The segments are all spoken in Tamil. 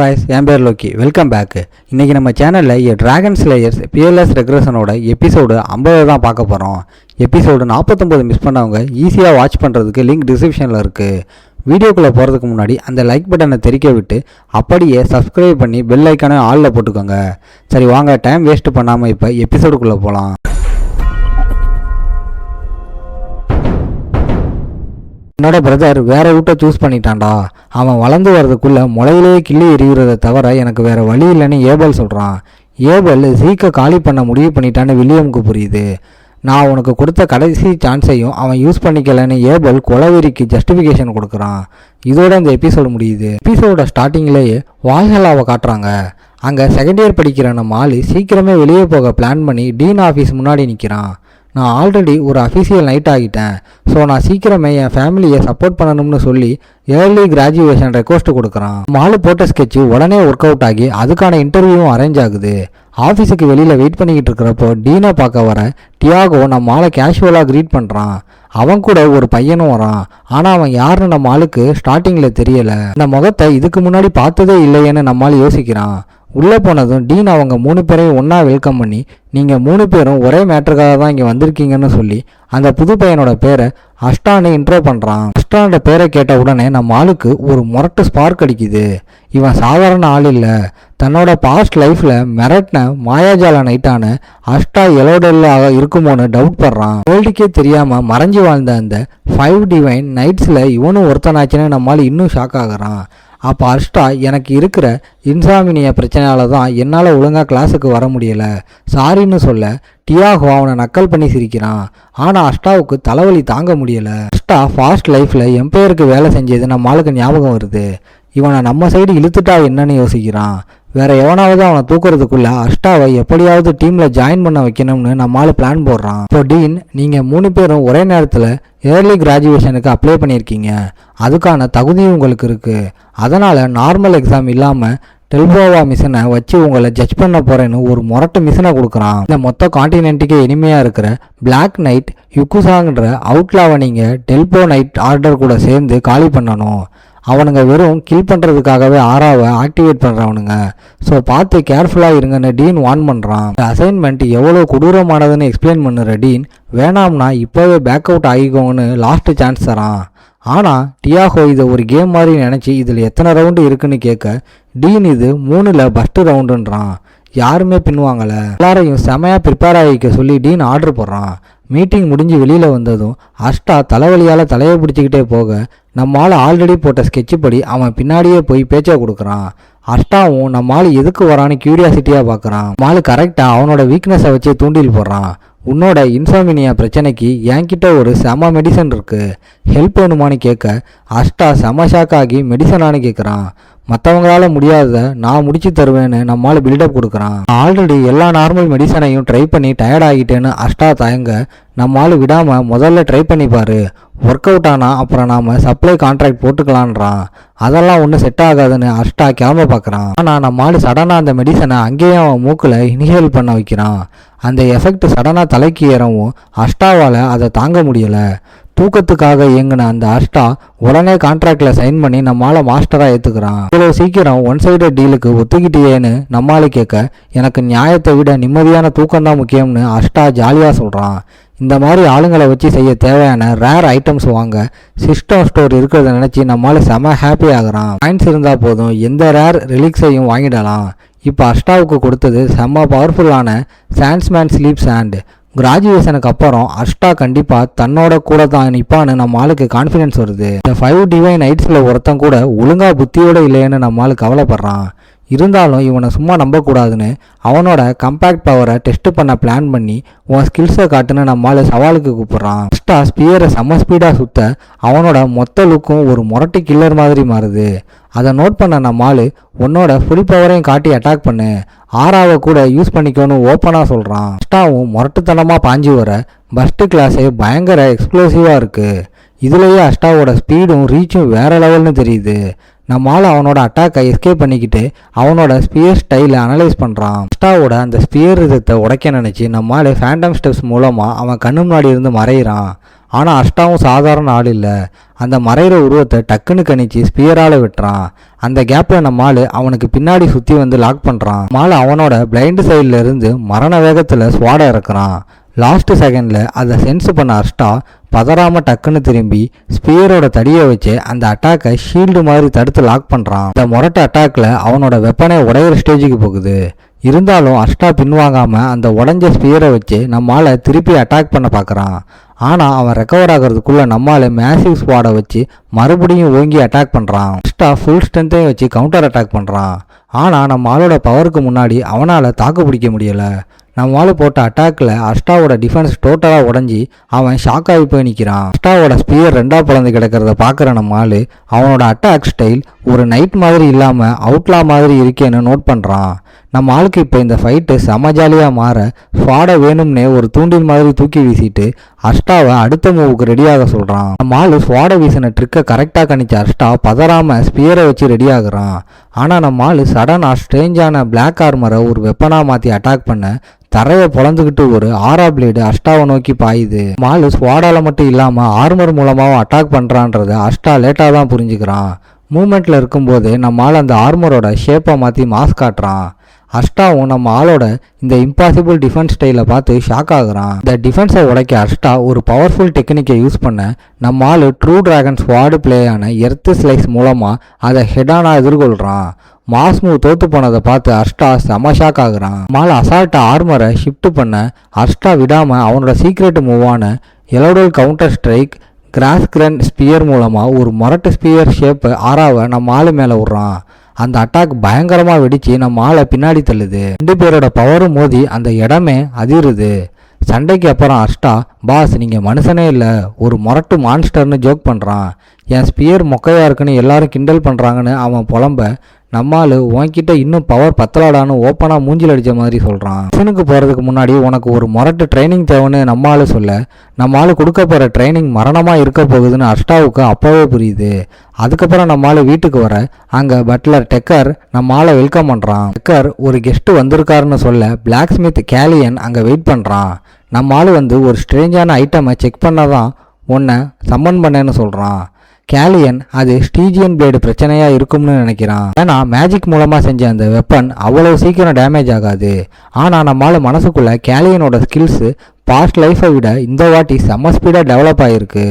guys, என் பேர் லோக்கி. Welcome back. இன்றைக்கி நம்ம சேனலில் டிராகன் ஸ்லேயர்ஸ் பிஎல்எஸ் ரெக்ரெஷனோட எபிசோடு 50 தான் பார்க்க போகிறோம். எபிசோடு 49 மிஸ் பண்ணவங்க ஈஸியாக வாட்ச் பண்ணுறதுக்கு லிங்க் டிஸ்கிரிப்ஷனில் இருக்குது. வீடியோக்குள்ளே போகிறதுக்கு முன்னாடி அந்த லைக் பட்டனை தெரிக்க விட்டு அப்படியே சப்ஸ்கிரைப் பண்ணி பெல் ஐக்கானே ஆளில் போட்டுக்கோங்க. சரி வாங்க, டைம் வேஸ்ட் பண்ணாமல் இப்போ எபிசோடுக்குள்ளே போகலாம். என்னோட பிரதர் வேற ரூட்டை சூஸ் பண்ணிட்டான்டா. அவன் வளர்ந்து வர்றதுக்குள்ள முளையிலேயே கிள்ளி எறிகிறத தவிர எனக்கு வேற வழி இல்லைன்னு ஏபல் சொல்கிறான். ஏபல் ஜீக்கை காலி பண்ண முடிவு பண்ணிட்டான்னு வில்லியமுக்கு புரியுது. நான் உனக்கு கொடுத்த கடைசி சான்ஸையும் அவன் யூஸ் பண்ணிக்கலன்னு ஏபல் கொலவெறிக்கு ஜஸ்டிஃபிகேஷன் கொடுக்குறான். இதோட இந்த எபிசோடு முடியுது. எபிசோட ஸ்டார்டிங்லேயே வால்ஹல்லாவை காட்டுறாங்க. அங்கே செகண்ட் இயர் படிக்கிற நம்ம ஆள் சீக்கிரமே வெளியே போக பிளான் பண்ணி டீன் ஆஃபீஸ் முன்னாடி நிற்கிறான். நான் ஆல்ரெடி ஒரு அஃபிஷியல் நைட் ஆகிட்டேன். ஸோ நான் சீக்கிரமே என் ஃபேமிலியை சப்போர்ட் பண்ணணும்னு சொல்லி ஏர்லி கிராஜுவேஷன் ரெக்வஸ்ட் கொடுக்குறான். மாலு போட்ட ஸ்கெட்சு உடனே ஒர்க் அவுட் ஆகி அதுக்கான இன்டர்வியூவும் அரேஞ்ச் ஆகுது. ஆஃபீஸுக்கு வெளியில் வெயிட் பண்ணிக்கிட்டு இருக்கிறப்போ டீனை பார்க்க வர டியாகோ நம்ம ஆளை கேஷுவலாக க்ரீட் பண்ணுறான். அவன் கூட ஒரு பையனும் வரான். ஆனால் அவன் யாருன்னு நம்ம ஆளுக்கு ஸ்டார்டிங்கில் தெரியலை. இந்த முகத்தை இதுக்கு முன்னாடி பார்த்ததே இல்லையேன்னு நம்மளால் யோசிக்கிறான். உள்ளே போனதும் டீன் அவங்க 3 பேரையும் ஒன்றா வெல்கம் பண்ணி நீங்கள் 3 பேரும் ஒரே மேட்டருக்காக தான் இங்கே வந்திருக்கீங்கன்னு சொல்லி அந்த புது பையனோட பேரை அஷ்டான்னு இன்ட்ரோ பண்ணுறான். அஷ்டானோட பேரை கேட்ட உடனே நம்ம ஆளுக்கு ஒரு முரட்டு ஸ்பார்க் அடிக்குது. இவன் சாதாரண ஆள் இல்லை. தன்னோட பாஸ்ட் லைஃப்பில் மிரட்டின மாயாஜால நைட்டான அஷ்டா எலோடெல்லாக இருக்குமோன்னு டவுட் படுறான். வேர்ல்டுக்கே தெரியாமல் மறைஞ்சு வாழ்ந்த அந்த 5 டிவைன் நைட்ஸில் இவனும் ஒருத்தனாச்சுன்னு நம்மளால் இன்னும் ஷாக் ஆகுறான். அப்போ அஷ்டா எனக்கு இருக்கிற இன்சாமினியா பிரச்சனையால தான் என்னால் ஒழுங்காக கிளாஸுக்கு வர முடியலை, சாரின்னு சொல்ல டியாகோ அவனை நக்கல் பண்ணி சிரிக்கிறான். ஆனால் அஷ்டாவுக்கு தலைவலி தாங்க முடியலை. அஷ்டா ஃபாஸ்ட் லைஃப்பில் எம்பையருக்கு வேலை செஞ்சது நம்ம ஆளுக்கு ஞாபகம் வருது. இவனை நம்ம சைடு இழுத்துட்டா என்னன்னு யோசிக்கிறான். வேற எவனாவது அவனை தூக்குறதுக்குள்ள அஷ்டாவை எப்படியாவது டீமில் ஜாயின் பண்ண வைக்கணும்னு நம்மளால பிளான் போடுறான். இப்போ டீன், நீங்கள் 3 பேரும் ஒரே நேரத்தில் ஏர்லி கிராஜுவேஷனுக்கு அப்ளை பண்ணியிருக்கீங்க. அதுக்கான தகுதியும் உங்களுக்கு இருக்குது. அதனால் நார்மல் எக்ஸாம் இல்லாமல் டெல்போவா மிஷனை வச்சு உங்களை ஜட்ஜ் பண்ண போகிறேன்னு ஒரு முரட்டு மிஷனை கொடுக்குறான். இந்த மொத்த காண்டினென்ட்டுக்கே இனிமையாக இருக்கிற பிளாக் நைட் யுக்குசாங்கிற அவுட்லாவை நீங்கள் டெல்போ நைட் ஆர்டர் கூட சேர்ந்து காலி பண்ணணும். அவனுங்க வெறும் கில் பண்ணுறதுக்காகவே ஆராவை ஆக்டிவேட் பண்ணுறவனுங்க. ஸோ பார்த்து கேர்ஃபுல்லாக இருங்கன்னு டீன் வார்ன் பண்ணுறான். இந்த அசைன்மெண்ட் எவ்வளோ கொடூரமானதுன்னு எக்ஸ்பிளைன் பண்ணுற டீன் வேணாம்னா இப்போவே பேக் அவுட் ஆகிக்கோங்கன்னு லாஸ்ட்டு சான்ஸ் தரான். ஆனால் டியாகோ இதை ஒரு கேம் மாதிரி நினச்சி இதில் எத்தனை ரவுண்டு இருக்குன்னு கேட்க டீன் இது 3ல் ஃபஸ்ட்டு ரவுண்டுன்றான். யாருமே பின்வாங்கலை. எல்லாரையும் செமையாக ப்ரிப்பேர் ஆகிக்க சொல்லி டீன் ஆர்டர் போடுறான். மீட்டிங் முடிஞ்சு வெளியில் வந்ததும் அஷ்டா தலைவலியால் தலையை பிடிச்சிக்கிட்டே போக நம்மால் ஆல்ரெடி போட்ட ஸ்கெட்சு படி அவன் பின்னாடியே போய் பேச்சை கொடுக்குறான். அஷ்டாவும் நம்மால் எதுக்கு வரான்னு கியூரியாசிட்டியாக பார்க்குறான். நம்மால் கரெக்டாக அவனோட வீக்னஸை வச்சு தூண்டில் போடுறான். உன்னோட இன்சாமினியா பிரச்சனைக்கு என்கிட்ட ஒரு செம மெடிசன் இருக்குது, ஹெல்ப் வேணுமான்னு கேட்க அஷ்டா செம ஷாக் ஆகி மெடிசனானு கேட்குறான். மற்றவங்களால முடியாததை நான் முடிச்சு தருவேன்னு நம்மளால் பில்டப் கொடுக்குறான். ஆல்ரெடி எல்லா நார்மல் மெடிசனையும் ட்ரை பண்ணி டயர்ட் ஆகிட்டேன்னு அஷ்டா தயங்க நம்மளால் விடாமல் முதல்ல ட்ரை பண்ணிப்பாரு, ஒர்க் அவுட் ஆனால் அப்புறம் நாம் சப்ளை கான்ட்ராக்ட் போட்டுக்கலான்றான். அதெல்லாம் ஒன்றும் செட் ஆகாதுன்னு அஷ்டா கிளம்ப பார்க்குறான். ஆனால் நம்மளால் சடனாக அந்த மெடிசனை அங்கேயே அவன் மூக்கில் இன்ஹேல் பண்ண வைக்கிறான். அந்த எஃபெக்ட் சடனாக தலைக்கு ஏறவும் அஷ்டாவால் அதை தாங்க முடியலை. தூக்கத்துக்காக இயங்கின அந்த அஷ்டா உடனே கான்ட்ராக்டில் சைன் பண்ணி நம்மளால் மாஸ்டராக ஏற்றுக்கிறான். இவ்வளோ சீக்கிரம் ஒன் சைடு டீலுக்கு ஒத்துக்கிட்டேன்னு நம்மளால கேட்க எனக்கு நியாயத்தை விட நிம்மதியான தூக்கம்தான் முக்கியம்னு அஷ்டா ஜாலியாக சொல்கிறான். இந்த மாதிரி ஆளுங்களை வச்சு செய்ய தேவையான ரேர் ஐட்டம்ஸ் வாங்க சிஸ்டம் ஸ்டோர் இருக்கிறத நினச்சி நம்மளால செம ஹாப்பி ஆகுறான். பாயிண்ட்ஸ் இருந்தால் போதும் எந்த ரேர் ரிலீக்ஸையும் வாங்கிடலாம். இப்போ அஷ்டாவுக்கு கொடுத்தது செம்ம பவர்ஃபுல்லான சாண்ட்ஸ்மேன் ஸ்லீப் சாண்ட். கிராஜுவேஷனுக்கு அப்புறம் அஷ்டா கண்டிப்பாக தன்னோட கூட தான் நிற்பான்னு நம்ம ஆளுக்கு கான்ஃபிடென்ஸ் வருது. இந்த 5 டிவைன் நைட்ஸில் ஒருத்தன் கூட ஒழுங்காக புத்தியோடு இல்லைன்னு நம்ம ஆளு கவலைப்படுறான். இருந்தாலும் இவனை சும்மா நம்பக்கூடாதுன்னு அவனோட கம்பேக்ட் பவரை டெஸ்ட் பண்ண பிளான் பண்ணி உன் ஸ்கில்ஸை காட்டுன்னு நம்மளால சவாலுக்கு கூப்பிட்றான். அஷ்டா ஸ்பியரை செம்ம ஸ்பீடாக சுத்த அவனோட மொத்த லுக்கும் ஒரு முரட்டு கில்லர் மாதிரி மாறுது. அதை நோட் பண்ண நம்மால் உன்னோட ஃபுல் பவரையும் காட்டி அட்டாக் பண்ணு, ஆராவை கூட யூஸ் பண்ணிக்கோன்னு ஓப்பனாக சொல்கிறான். அஷ்டாவும் முரட்டுத்தனமாக பாஞ்சு வர ஃபஸ்ட்டு கிளாஸே பயங்கர எக்ஸ்ப்ளோசிவாக இருக்குது. இதுலேயே அஷ்டாவோட ஸ்பீடும் ரீச்சும் வேற லெவல்னு தெரியுது. நம்மால் அவனோட அட்டாக்கை எஸ்கேப் பண்ணிக்கிட்டு அவனோட ஸ்பியர் ஸ்டைலை அனலைஸ் பண்ணுறான். அஷ்டாவோட அந்த ஸ்பியர் ரிதத்தை உடைக்க நினச்சி நம்மால் ஃபேண்டம் ஸ்டெப்ஸ் மூலமாக அவன் கண்ணு முன்னாடி இருந்து மறையிறான். ஆனால் அஷ்டாவும் சாதாரண ஆள் இல்லை. அந்த மறைகிற உருவத்தை டக்குன்னு கணிச்சு ஸ்பியரால் வெட்டுறான். அந்த கேப்பில் நம்ம ஆள் அவனுக்கு பின்னாடி சுற்றி வந்து லாக் பண்ணுறான். மாலை அவனோட பிளைண்டு சைடில் இருந்து மரண வேகத்தில் ஸ்வாடை இறக்குறான். லாஸ்ட் செகண்டில் அதை சென்ஸ் பண்ண அஷ்டா பதறாமல் டக்குன்னு திரும்பி ஸ்பியரோட தடியை வச்சு அந்த அட்டாக்கை ஷீல்டு மாதிரி தடுத்து லாக் பண்ணுறான். அந்த முரட்டு அட்டாக்கில் அவனோட வெப்பனை உடையிற ஸ்டேஜுக்கு போகுது. இருந்தாலும் அஷ்டா பின்வாங்காமல் அந்த உடஞ்ச ஸ்பியரை வச்சு நம்மால் திருப்பி அட்டாக் பண்ண பார்க்குறான். ஆனால் அவன் ரெக்கவர் ஆகிறதுக்குள்ளே நம்மால் மேசிவ் ஸ்குவாடை வச்சு மறுபடியும் ஓங்கி அட்டாக் பண்ணுறான். அஷ்டா ஃபுல் ஸ்ட்ரென்த்தையும் வச்சு கவுண்டர் அட்டாக் பண்ணுறான். ஆனால் நம்ம ஆளோட பவருக்கு முன்னாடி அவனால் தாக்கு பிடிக்க முடியலை. நம்ம ஆள் போட்ட அட்டாக்கில் அஷ்டாவோட டிஃபென்ஸ் டோட்டலாக உடஞ்சி அவன் ஷாக் ஆகி போய் நிற்கிறான். அஷ்டாவோட ஸ்பியர் ரெண்டாக பிளந்து கிடக்கிறத பார்க்குற நம்ம ஆள் அவனோட அட்டாக் ஸ்டைல் ஒரு நைட் மாதிரி இல்லாமல் அவுட்லா மாதிரி இருக்கேன்னு நோட் பண்ணுறான். நம்ம ஆளுக்கு இப்போ இந்த ஃபைட்டு செம ஜாலியாக மாற ஸ்வாடை வேணும்னே ஒரு தூண்டில் மாதிரி தூக்கி வீசிட்டு அஷ்டாவை அடுத்த மூவுக்கு ரெடியாக சொல்கிறான். நம்ம ஆள் ஸ்வாடை வீசின ட்ரிக்கை கரெக்டாக கணிச்ச அஷ்டா பதறாமல் ஸ்பியரை வச்சு ரெடி ஆகுறான். ஆனால் நம்ம ஆள் சடனாக ஸ்ட்ரேஞ்சான பிளாக் ஆர்மரை ஒரு வெப்பனாக மாற்றி அட்டாக் பண்ண தரையை பொழந்துக்கிட்டு ஒரு ஆரா பிளேடு அஷ்டாவை நோக்கி பாயுது. மாலு ஸ்வாடால மட்டும் இல்லாமல் ஆர்மர் மூலமாகவும் அட்டாக் பண்ணுறான்றத அஷ்டா லேட்டாக தான் புரிஞ்சுக்கிறான். மூமெண்ட்டில் இருக்கும்போது நம்ம ஆள் அந்த ஆர்மரோட ஷேப்பை மாற்றி மாஸ் காட்டுறான். அஷ்டாவும் நம்ம ஆளோட இந்த இம்பாசிபிள் டிஃபென்ஸ் ஸ்டைலை பார்த்து ஷாக் ஆகுறான். இந்த டிஃபென்ஸை உடைக்க அஷ்டா ஒரு பவர்ஃபுல் டெக்னிக்கை யூஸ் பண்ண நம்ம ஆள் ட்ரூ டிராகன் ஸ்வாடு பிளேயான எர்த்து ஸ்லைஸ் மூலமாக அதை ஹெடானாக எதிர்கொள்கிறான். மாஸ்மூ தோத்து போனதை பார்த்து அஷ்டா செம ஷாக் ஆகுறான். மால் அசால்ட்டை ஆர்மரை ஷிஃப்ட் பண்ண அஷ்டா விடாமல் அவனோட சீக்ரெட் மூவான எலோடல் counter strike cross grand spear மூலமாக ஒரு மொரட்டு ஸ்பியர் ஷேப்பு ஆறாவை நம்ம ஆளு மேலே விட்றான். அந்த அட்டாக் பயங்கரமாக வெடித்து நம்ம ஆளை பின்னாடி தள்ளுது. 2 பேரோட பவரும் மோதி அந்த இடமே அதிருது. சண்டைக்கு அப்புறம் அஷ்டா, பாஸ் நீங்கள் மனுஷனே இல்லை, ஒரு மொரட்டு மான்ஸ்டர்னு ஜோக் பண்ணுறான். என் ஸ்பியர் மொக்கையாக இருக்குன்னு எல்லாரும் கிண்டல் பண்ணுறாங்கன்னு அவன் புலம்ப நம்மால் உன்கிட்ட இன்னும் பவர் பத்தலாடான்னு ஓப்பனாக மூஞ்சில் அடித்த மாதிரி சொல்கிறான். மிஷனுக்கு போகிறதுக்கு முன்னாடி உனக்கு ஒரு மொரட்டு ட்ரைனிங் தேவைன்னு நம்மால் சொல்ல நம்மால் கொடுக்க போகிற ட்ரைனிங் மரணமாக இருக்க போகுதுன்னு அஷ்டாவுக்கு அப்போவே புரியுது. அதுக்கப்புறம் நம்மால் வீட்டுக்கு வர அங்கே பட்லர் டெக்கர் நம்மால் வெல்கம் பண்ணுறான். டெக்கர் ஒரு கெஸ்ட்டு வந்திருக்காருன்னு சொல்ல பிளாக் ஸ்மித் கேலியன் அங்கே வெயிட் பண்ணுறான். நம்மால் வந்து ஒரு ஸ்ட்ரேஞ்சான ஐட்டமை செக் பண்ண தான் உன்னை சம்மன் பண்ணேன்னு சொல்கிறான். கேலியன் அது ஸ்டீஜியன் பிளேடு பிரச்சனையாக இருக்கும்னு நினைக்கிறான். ஏன்னா மேஜிக் மூலமாக செஞ்ச அந்த வெப்பன் அவ்வளோ சீக்கிரம் டேமேஜ் ஆகாது. ஆனால் நம்மளால மனசுக்குள்ளே கேலியனோட ஸ்கில்ஸு பாஸ்ட் லைஃப்பை விட இந்த வாட்டி செம்ம ஸ்பீடாக டெவலப் ஆகிருக்கு.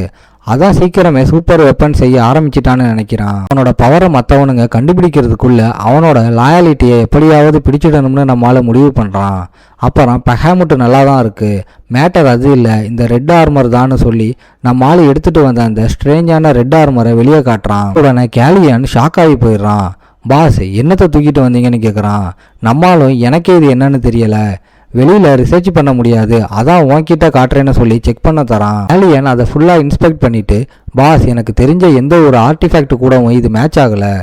அதான் சீக்கிரமே சூப்பர் வெப்பன் செய்ய ஆரம்பிச்சிட்டான்னு நினைக்கிறான். அவனோட பவரை மற்றவனுங்க கண்டுபிடிக்கிறதுக்குள்ள அவனோட லாயாலிட்டியை எப்படியாவது பிடிச்சிடணும்னு நம்மளால முடிவு பண்ணுறான். அப்புறம் பெஹாமுட்டு நல்லா தான் இருக்குது, மேட்டர் அது இல்லை, இந்த ரெட் ஆர்மர் தான்னு சொல்லி நம்ம ஆள் எடுத்துகிட்டு வந்த அந்த ஸ்ட்ரேஞ்சான ரெட் ஆர்மரை வெளியே காட்டுறான். உடனே கேலியன் ஷாக் ஆகி போயிடுறான். பாஸ் என்னத்தை தூக்கிட்டு வந்தீங்கன்னு கேட்குறான். நம்மளும் எனக்கே இது என்னன்னு தெரியலை, வெளியில் ரிசர்ச் பண்ண முடியாது, அதான் உன்கிட்ட காட்டுறேன்னு சொல்லி செக் பண்ண தரான். ஏலியன் அதை ஃபுல்லாக இன்ஸ்பெக்ட் பண்ணிவிட்டு, பாஸ் எனக்கு தெரிஞ்ச எந்த ஒரு ஆர்டிஃபேக்ட் கூடவும் இது மேட்ச் ஆகலை,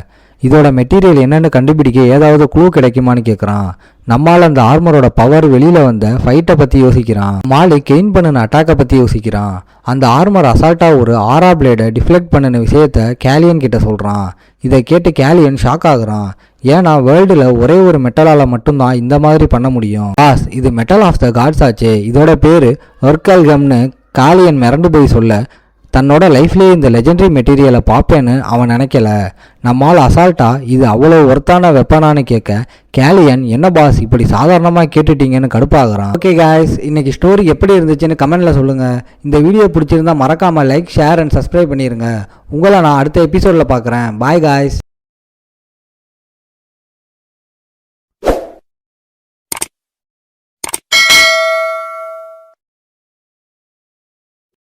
இதோட மெட்டீரியல் என்னென்னு கண்டுபிடிக்க ஏதாவது க்ளூ கிடைக்குமான்னு கேட்குறான். நம்மால் அந்த ஆர்மரோட பவர் வெளியில் வந்த ஃபைட்டை பற்றி யோசிக்கிறான். மாலு கெயின் பண்ணின அட்டாக்கை பற்றி யோசிக்கிறான். அந்த ஆர்மர் அசால்ட்டாக ஒரு ஆரா பிளேடை டிஃப்ளெக்ட் பண்ணின விஷயத்த கேலியன் கிட்ட சொல்கிறான். இதை கேட்டு கேலியன் ஷாக் ஆகுறான். ஏன்னா வேர்ல்டில் ஒரே ஒரு மெட்டலால் மட்டும்தான் இந்த மாதிரி பண்ண முடியும். பாஸ் இது மெட்டல் ஆஃப் த காட்ஸ் ஆச்சே, இதோட பேர் ஒர்க்கல்கம்னு கேலியன் மிரண்டு போய் சொல்ல தன்னோட லைஃப்லேயே இந்த லெஜெண்டரி மெட்டீரியலை பார்ப்பேன்னு அவன் நினைக்கல. நம்மால் அசால்ட்டா இது அவ்வளோ ஒர்த்தான வெப்பனான்னு கேட்க கேலியன் என்ன பாஸ் இப்படி சாதாரணமாக கேட்டுட்டீங்கன்னு கடுப்பாகிறான். ஓகே காய்ஸ், இன்னைக்கு ஸ்டோரி எப்படி இருந்துச்சுன்னு கமெண்ட்டில் சொல்லுங்கள். இந்த வீடியோ பிடிச்சிருந்தா மறக்காமல் லைக், ஷேர் அண்ட் சப்ஸ்கிரைப் பண்ணிடுங்க. உங்களை நான் அடுத்த எபிசோடில் பார்க்குறேன். Bye guys.